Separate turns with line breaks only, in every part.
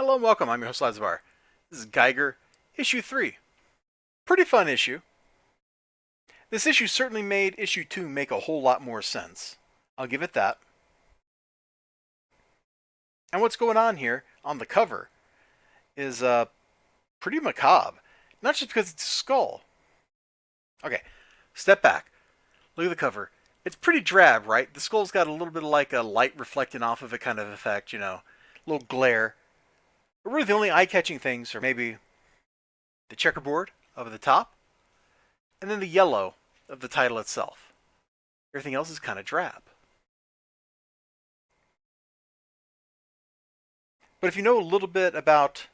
Hello and welcome. I'm your host, Elizibar. This is Geiger, issue 3. Pretty fun issue. This issue certainly made issue 2 make a whole lot more sense. I'll give it that. And what's going on here on the cover is pretty macabre. Not just because it's a skull. Okay, step back. Look at the cover. It's pretty drab, right? The skull's got a little bit of like a light reflecting off of it kind of effect, a little glare. But really the only eye-catching things are maybe the checkerboard over the top, and then the yellow of the title itself. Everything else is kind of drab. But if you know a little bit about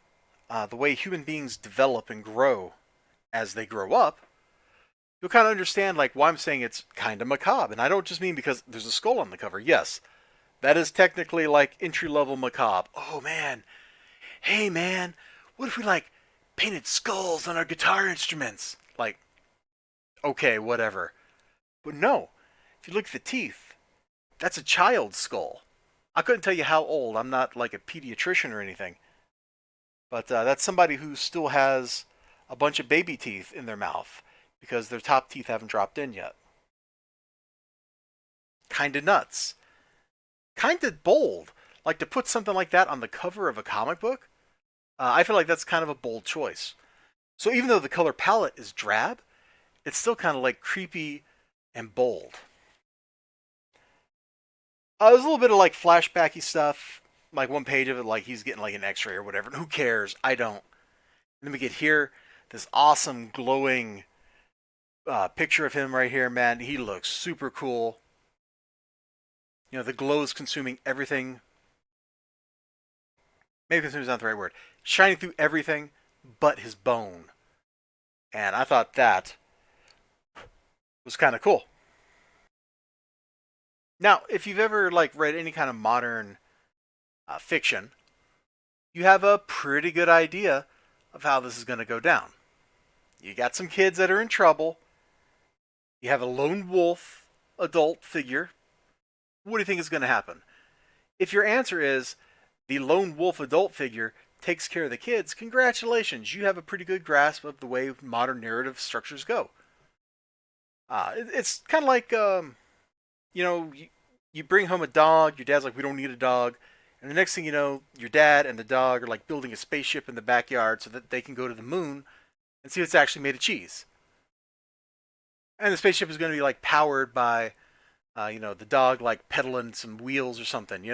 the way human beings develop and grow as they grow up, you'll kind of understand like why I'm saying it's kind of macabre. And I don't just mean because there's a skull on the cover. Yes, that is technically like entry-level macabre. Oh man, hey man, what if we like painted skulls on our guitar instruments? Like, okay, whatever. But no, if you look at the teeth, that's a child's skull. I couldn't tell you how old. I'm not like a pediatrician or anything. But that's somebody who still has a bunch of baby teeth in their mouth because their top teeth haven't dropped in yet. Kinda nuts. Kinda bold. Like to put something like that on the cover of a comic book, I feel like that's kind of a bold choice. So even though the color palette is drab, it's still kind of like creepy and bold. There's a little bit of like flashbacky stuff, like one page of it, like he's getting like an X-ray or whatever. Who cares? I don't. And then we get here this awesome glowing picture of him right here, man. He looks super cool. The glow is consuming everything. Maybe consuming is not the right word. Shining through everything but his bone. And I thought that was kind of cool. Now, if you've ever like read any kind of modern fiction, you have a pretty good idea of how this is going to go down. You got some kids that are in trouble. You have a lone wolf adult figure. What do you think is going to happen? If your answer is the lone wolf adult figure takes care of the kids, congratulations. You have a pretty good grasp of the way modern narrative structures go. It's kind of like, you bring home a dog. Your dad's like, we don't need a dog. And the next thing you know, your dad and the dog are like building a spaceship in the backyard so that they can go to the moon and see if it's actually made of cheese. And the spaceship is going to be like powered by, the dog like pedaling some wheels or something,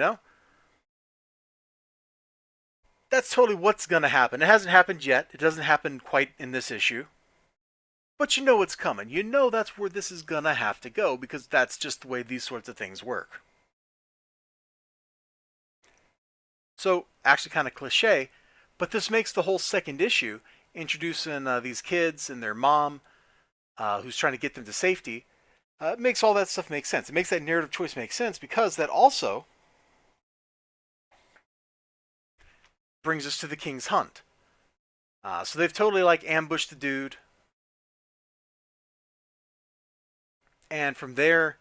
That's totally what's going to happen. It hasn't happened yet. It doesn't happen quite in this issue. But you know it's coming. You know that's where this is going to have to go because that's just the way these sorts of things work. So, actually kind of cliche, but this makes the whole second issue introducing these kids and their mom who's trying to get them to safety. It makes all that stuff make sense. It makes that narrative choice make sense because that also brings us to the King's Hunt. So they've totally like ambushed the dude. And from there,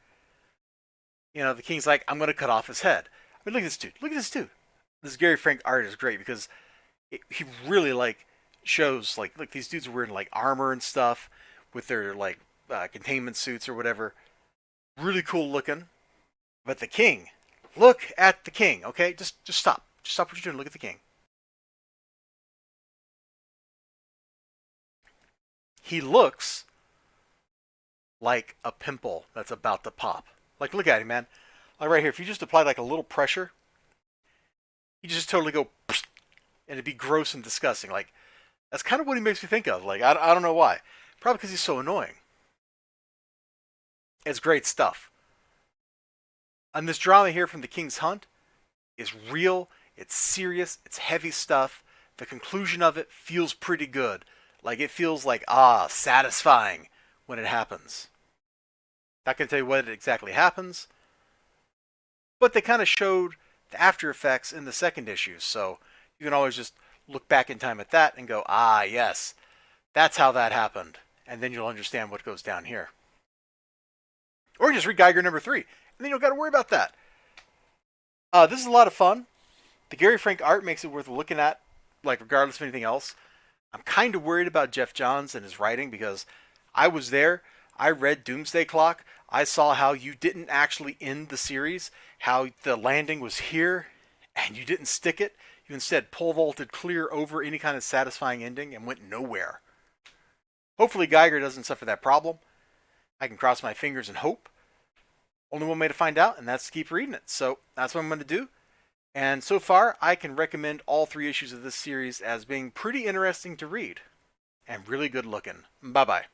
the King's like, I'm going to cut off his head. I mean, look at this dude. Look at this dude. This Gary Frank art is great because he really like shows like look these dudes are wearing like armor and stuff with their like containment suits or whatever. Really cool looking. But the king, look at the king. Okay, just stop. Just stop what you're doing. Look at the king. He looks like a pimple that's about to pop. Like look at him, man. Like right here, if you just apply like a little pressure, you just totally go, and it'd be gross and disgusting. Like that's kind of what he makes me think of. Like I don't know why. Probably because he's so annoying. It's great stuff. And this drama here from the King's Hunt is real. It's serious. It's heavy stuff. The conclusion of it feels pretty good. Like it feels like satisfying when it happens. Not gonna tell you what exactly happens, but they kind of showed the after effects in the second issue, so you can always just look back in time at that and go, yes, that's how that happened, and then you'll understand what goes down here. Or just read Geiger number 3, and then you don't got to worry about that. This is a lot of fun. The Gary Frank art makes it worth looking at, like regardless of anything else. I'm kind of worried about Jeff Johns and his writing because I was there. I read Doomsday Clock. I saw how you didn't actually end the series, how the landing was here, and you didn't stick it. You instead pole vaulted clear over any kind of satisfying ending and went nowhere. Hopefully Geiger doesn't suffer that problem. I can cross my fingers and hope. Only one way to find out, and that's to keep reading it. So that's what I'm going to do. And so far, I can recommend all 3 issues of this series as being pretty interesting to read and really good looking. Bye-bye.